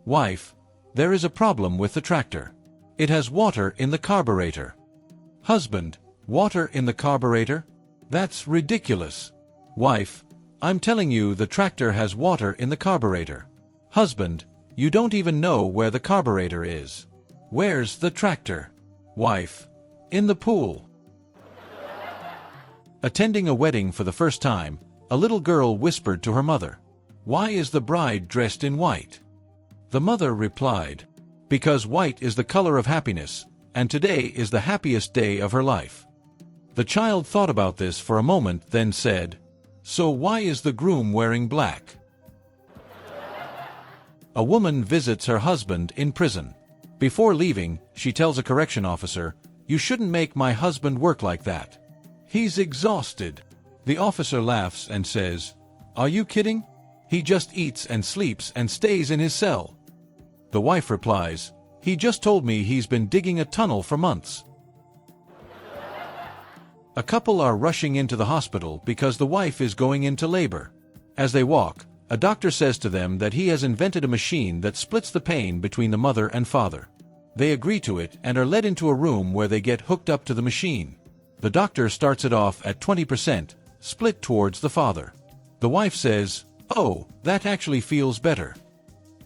Wife, there is a problem with the tractor. It has water in the carburetor. Husband, water in the carburetor? That's ridiculous. Wife, I'm telling you the tractor has water in the carburetor. Husband, you don't even know where the carburetor is. Where's the tractor? Wife, in the pool. Attending a wedding for the first time, a little girl whispered to her mother, "Why is the bride dressed in white?" The mother replied, "Because white is the color of happiness, and today is the happiest day of her life." The child thought about this for a moment, then said, "So why is the groom wearing black?" A woman visits her husband in prison. Before leaving, she tells a correction officer, "You shouldn't make my husband work like that. He's exhausted." The officer laughs and says, "Are you kidding? He just eats and sleeps and stays in his cell." The wife replies, "He just told me he's been digging a tunnel for months." A couple are rushing into the hospital because the wife is going into labor. As they walk, a doctor says to them that he has invented a machine that splits the pain between the mother and father. They agree to it and are led into a room where they get hooked up to the machine. The doctor starts it off at 20%, split towards the father. The wife says, "Oh, that actually feels better."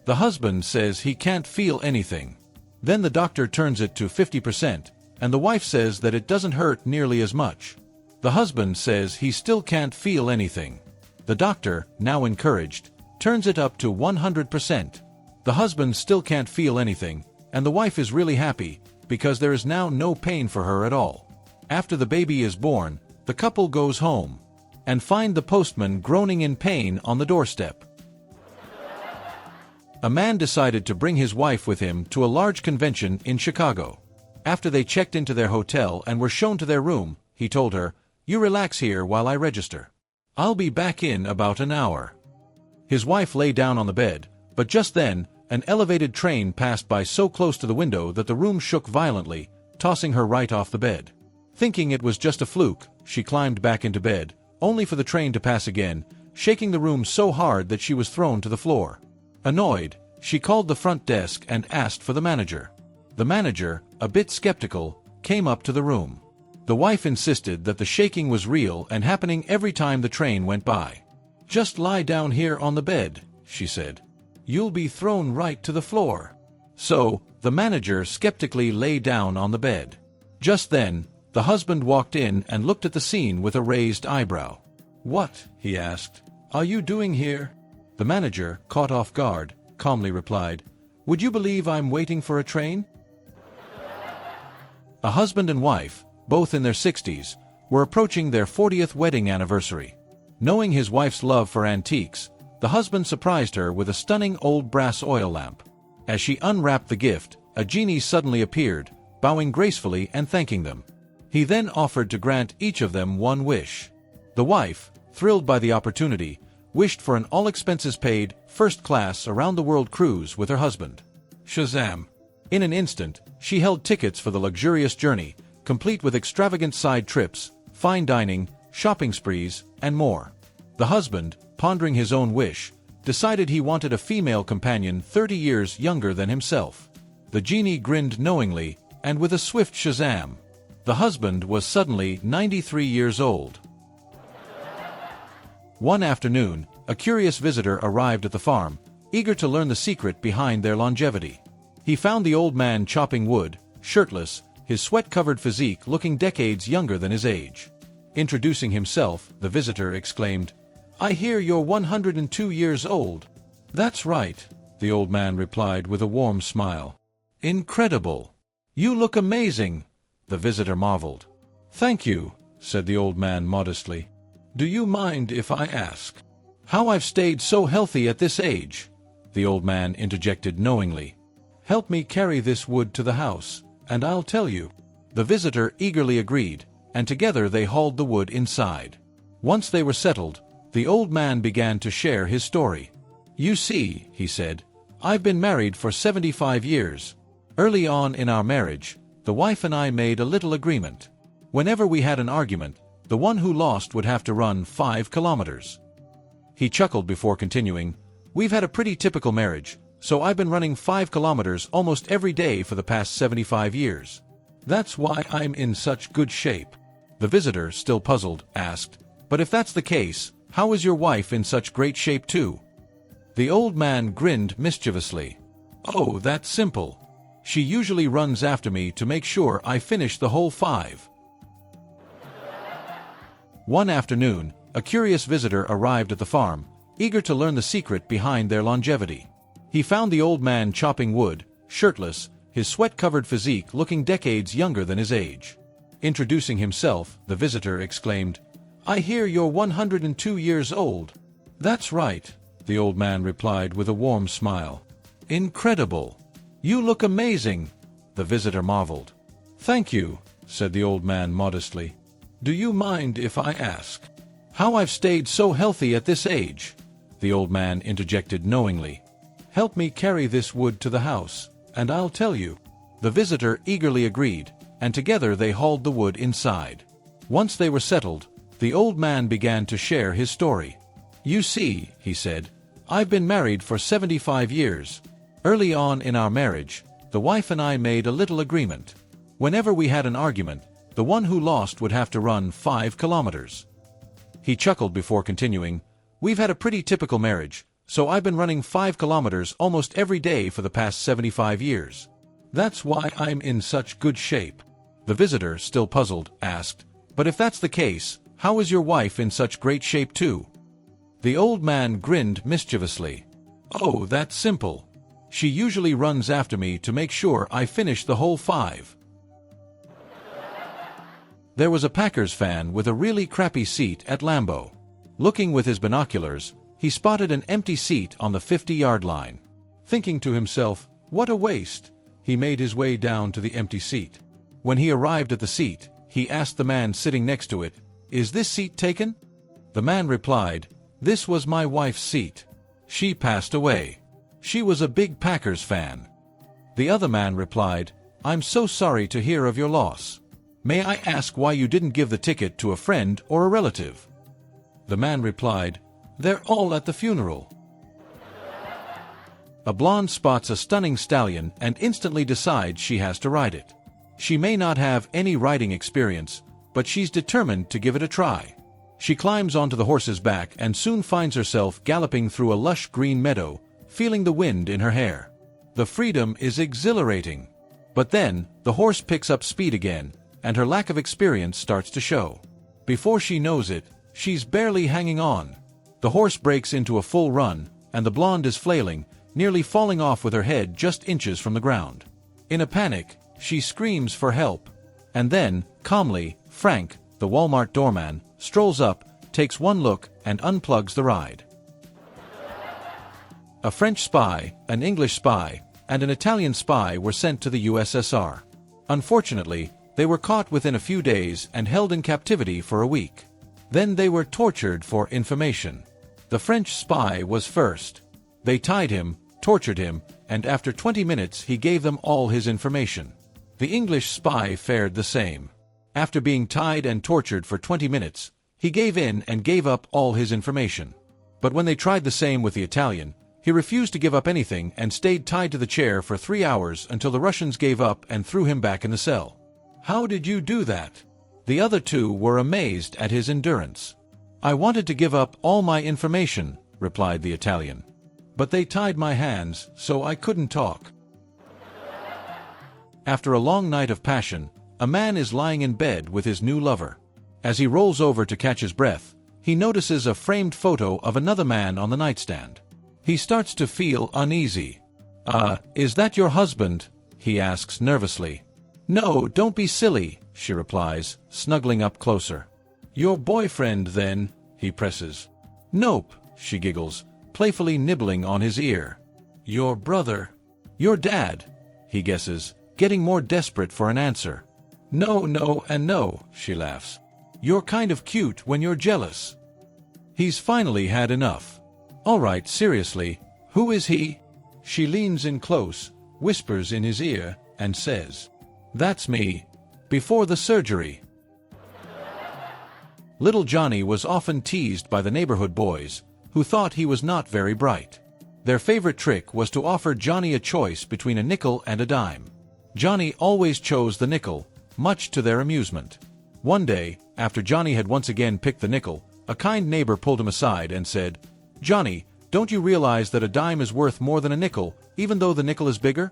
The husband says he can't feel anything. Then the doctor turns it to 50%, and the wife says that it doesn't hurt nearly as much. The husband says he still can't feel anything. The doctor, now encouraged, turns it up to 100%. The husband still can't feel anything, and the wife is really happy, because there is now no pain for her at all. After the baby is born, the couple goes home, and find the postman groaning in pain on the doorstep. A man decided to bring his wife with him to a large convention in Chicago. After they checked into their hotel and were shown to their room, he told her, "You relax here while I register. I'll be back in about an hour." His wife lay down on the bed, but just then, an elevated train passed by so close to the window that the room shook violently, tossing her right off the bed. Thinking it was just a fluke, she climbed back into bed, only for the train to pass again, shaking the room so hard that she was thrown to the floor. Annoyed, she called the front desk and asked for the manager. The manager, a bit skeptical, came up to the room. The wife insisted that the shaking was real and happening every time the train went by. "Just lie down here on the bed," she said. "You'll be thrown right to the floor." So, the manager skeptically lay down on the bed. Just then, the husband walked in and looked at the scene with a raised eyebrow. "What," he asked, "are you doing here?" The manager, caught off guard, calmly replied, "Would you believe I'm waiting for a train?" A husband and wife, both in their 60s, were approaching their 40th wedding anniversary. Knowing his wife's love for antiques, the husband surprised her with a stunning old brass oil lamp. As she unwrapped the gift, a genie suddenly appeared, bowing gracefully and thanking them. He then offered to grant each of them one wish. The wife, thrilled by the opportunity, wished for an all-expenses-paid, first-class around-the-world cruise with her husband. Shazam! In an instant, she held tickets for the luxurious journey, complete with extravagant side trips, fine dining, shopping sprees, and more. The husband, pondering his own wish, decided he wanted a female companion 30 years younger than himself. The genie grinned knowingly, and with a swift shazam, the husband was suddenly 93 years old. One afternoon, a curious visitor arrived at the farm, eager to learn the secret behind their longevity. He found the old man chopping wood, shirtless, his sweat-covered physique looking decades younger than his age. Introducing himself, the visitor exclaimed, "I hear you're 102 years old." "That's right," the old man replied with a warm smile. "Incredible! You look amazing," the visitor marveled. "Thank you," said the old man modestly. "Do you mind if I ask how I've stayed so healthy at this age?" The old man interjected knowingly. "Help me carry this wood to the house, and I'll tell you." The visitor eagerly agreed, and together they hauled the wood inside. Once they were settled, the old man began to share his story. "You see," he said, "I've been married for 75 years. Early on in our marriage, the wife and I made a little agreement. Whenever we had an argument, the one who lost would have to run 5 kilometers. He chuckled before continuing, "We've had a pretty typical marriage, so I've been running 5 kilometers almost every day for the past 75 years. That's why I'm in such good shape. The visitor, still puzzled, asked, "But if that's the case, how is your wife in such great shape too?" The old man grinned mischievously. "Oh, that's simple. She usually runs after me to make sure I finish the whole 5. One afternoon, a curious visitor arrived at the farm, eager to learn the secret behind their longevity. He found the old man chopping wood, shirtless, his sweat-covered physique looking decades younger than his age. Introducing himself, the visitor exclaimed, "I hear you're 102 years old." "That's right," the old man replied with a warm smile. "Incredible! You look amazing," the visitor marveled. "Thank you," said the old man modestly. "Do you mind if I ask how I've stayed so healthy at this age?" The old man interjected knowingly. "Help me carry this wood to the house, and I'll tell you." The visitor eagerly agreed, and together they hauled the wood inside. Once they were settled, the old man began to share his story. "You see," he said, "I've been married for 75 years. Early on in our marriage, the wife and I made a little agreement. Whenever we had an argument, the one who lost would have to run 5 kilometers. He chuckled before continuing, "We've had a pretty typical marriage, so I've been running 5 kilometers almost every day for the past 75 years. That's why I'm in such good shape." The visitor, still puzzled, asked, "But if that's the case, how is your wife in such great shape too?" The old man grinned mischievously. "Oh, that's simple. She usually runs after me to make sure I finish the whole 5. There was a Packers fan with a really crappy seat at Lambeau. Looking with his binoculars, he spotted an empty seat on the 50-yard line. Thinking to himself, "What a waste," he made his way down to the empty seat. When he arrived at the seat, he asked the man sitting next to it, "Is this seat taken?" The man replied, "This was my wife's seat. She passed away. She was a big Packers fan." The other man replied, "I'm so sorry to hear of your loss. May I ask why you didn't give the ticket to a friend or a relative?" The man replied, "They're all at the funeral." A blonde spots a stunning stallion and instantly decides she has to ride it. She may not have any riding experience, but she's determined to give it a try. She climbs onto the horse's back and soon finds herself galloping through a lush green meadow, feeling the wind in her hair. The freedom is exhilarating. But then, the horse picks up speed again, and her lack of experience starts to show. Before she knows it, she's barely hanging on. The horse breaks into a full run, and the blonde is flailing, nearly falling off with her head just inches from the ground. In a panic, she screams for help. And then, calmly, Frank, the Walmart doorman, strolls up, takes one look, and unplugs the ride. A French spy, an English spy, and an Italian spy were sent to the USSR. Unfortunately, they were caught within a few days and held in captivity for a week. Then they were tortured for information. The French spy was first. They tied him, tortured him, and after 20 minutes he gave them all his information. The English spy fared the same. After being tied and tortured for 20 minutes, he gave in and gave up all his information. But when they tried the same with the Italian, he refused to give up anything and stayed tied to the chair for 3 hours until the Russians gave up and threw him back in the cell. "How did you do that?" The other two were amazed at his endurance. "I wanted to give up all my information," replied the Italian. "But they tied my hands, so I couldn't talk." After a long night of passion, a man is lying in bed with his new lover. As he rolls over to catch his breath, he notices a framed photo of another man on the nightstand. He starts to feel uneasy. Is that your husband?" he asks nervously. "No, don't be silly," she replies, snuggling up closer. "Your boyfriend, then," he presses. "Nope," she giggles, playfully nibbling on his ear. "Your brother." "Your dad," he guesses, getting more desperate for an answer. "No, no, and no," she laughs. "You're kind of cute when you're jealous." He's finally had enough. "All right, seriously, who is he?" She leans in close, whispers in his ear, and says, "That's me. Before the surgery." Little Johnny was often teased by the neighborhood boys, who thought he was not very bright. Their favorite trick was to offer Johnny a choice between a nickel and a dime. Johnny always chose the nickel, much to their amusement. One day, after Johnny had once again picked the nickel, a kind neighbor pulled him aside and said, "Johnny, don't you realize that a dime is worth more than a nickel, even though the nickel is bigger?"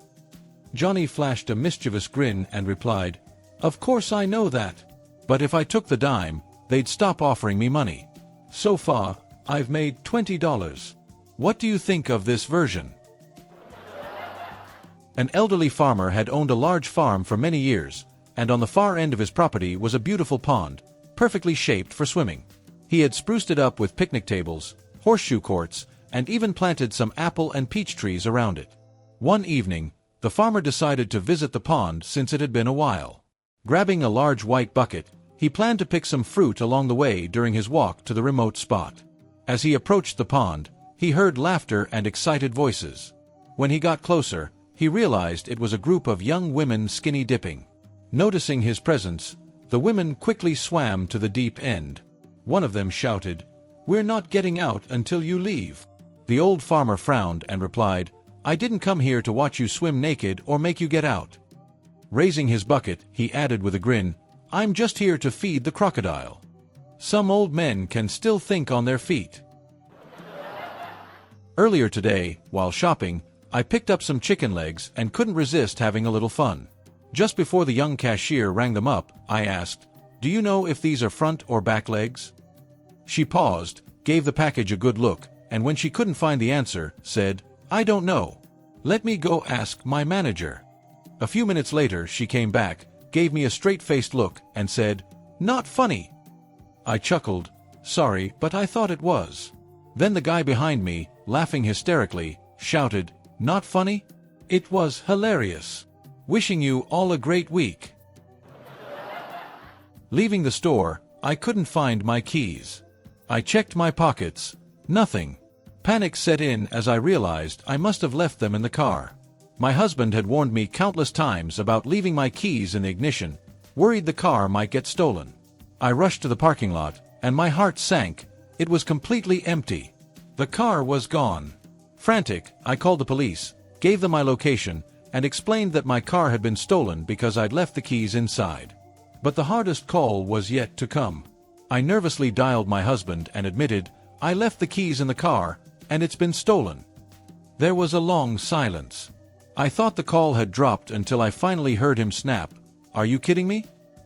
Johnny flashed a mischievous grin and replied, "Of course I know that. But if I took the dime, they'd stop offering me money. So far, I've made $20. What do you think of this version?" An elderly farmer had owned a large farm for many years, and on the far end of his property was a beautiful pond, perfectly shaped for swimming. He had spruced it up with picnic tables, horseshoe courts, and even planted some apple and peach trees around it. One evening, the farmer decided to visit the pond since it had been a while. Grabbing a large white bucket, he planned to pick some fruit along the way during his walk to the remote spot. As he approached the pond, he heard laughter and excited voices. When he got closer, he realized it was a group of young women skinny dipping. Noticing his presence, the women quickly swam to the deep end. One of them shouted, "We're not getting out until you leave." The old farmer frowned and replied, "I didn't come here to watch you swim naked or make you get out." Raising his bucket, he added with a grin, "I'm just here to feed the crocodile." Some old men can still think on their feet. Earlier today, while shopping, I picked up some chicken legs and couldn't resist having a little fun. Just before the young cashier rang them up, I asked, "Do you know if these are front or back legs?" She paused, gave the package a good look, and when she couldn't find the answer, said, "I don't know. Let me go ask my manager." A few minutes later she came back, gave me a straight-faced look, and said, "Not funny." I chuckled, "Sorry, but I thought it was." Then the guy behind me, laughing hysterically, shouted, "Not funny? It was hilarious. Wishing you all a great week." Leaving the store, I couldn't find my keys. I checked my pockets. Nothing. Panic set in as I realized I must have left them in the car. My husband had warned me countless times about leaving my keys in the ignition, worried the car might get stolen. I rushed to the parking lot, and my heart sank. It was completely empty. The car was gone. Frantic, I called the police, gave them my location, and explained that my car had been stolen because I'd left the keys inside. But the hardest call was yet to come. I nervously dialed my husband and admitted, "I left the keys in the car, and it's been stolen." There was a long silence. I thought the call had dropped until I finally heard him snap, "Are you kidding me?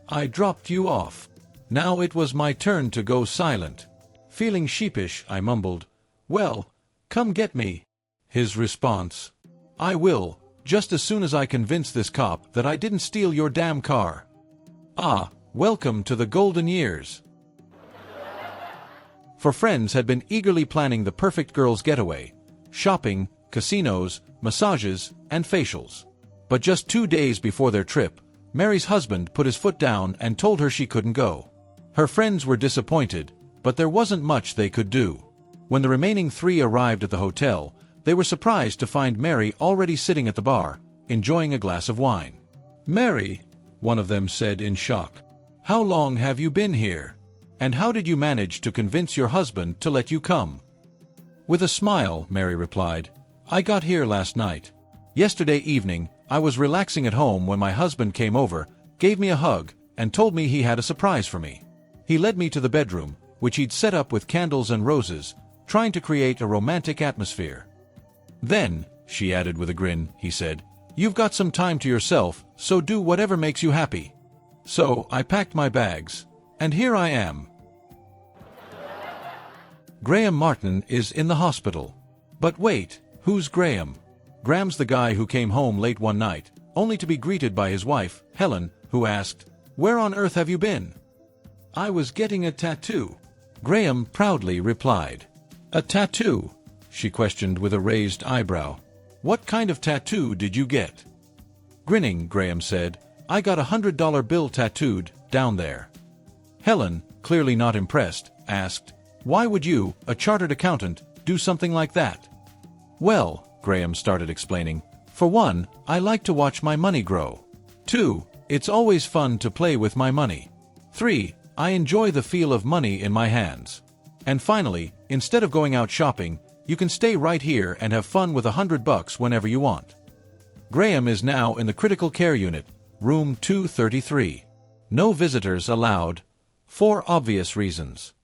I dropped you off." Now it was my turn to go silent. Feeling sheepish, I mumbled, "Well, come get me." His response, "I will, just as soon as I convince this cop that I didn't steal your damn car." Ah, welcome to the golden years. For friends had been eagerly planning the perfect girls' getaway, shopping, casinos, massages, and facials. But just 2 days before their trip, Mary's husband put his foot down and told her she couldn't go. Her friends were disappointed, but there wasn't much they could do. When the remaining 3 arrived at the hotel, they were surprised to find Mary already sitting at the bar, enjoying a glass of wine. "Mary," one of them said in shock, "how long have you been here? And how did you manage to convince your husband to let you come?" With a smile, Mary replied, "I got here last night. Yesterday evening, I was relaxing at home when my husband came over, gave me a hug, and told me he had a surprise for me. He led me to the bedroom, which he'd set up with candles and roses, trying to create a romantic atmosphere. Then," she added with a grin, he said, "you've got some time to yourself, so do whatever makes you happy." So I packed my bags, and here I am. Graham Martin is in the hospital. But wait, who's Graham? Graham's the guy who came home late one night, only to be greeted by his wife, Helen, who asked, "Where on earth have you been?" "I was getting a tattoo," Graham proudly replied. "A tattoo?" she questioned with a raised eyebrow. "What kind of tattoo did you get?" Grinning, Graham said, "I got a $100 bill tattooed, down there." Helen, clearly not impressed, asked, "Why would you, a chartered accountant, do something like that?" "Well," Graham started explaining, "for one, I like to watch my money grow. 2, it's always fun to play with my money. 3, I enjoy the feel of money in my hands. And finally, instead of going out shopping, You can stay right here and have fun with $100 whenever you want. Graham is now in the critical care unit, room 233. No visitors allowed, for obvious reasons.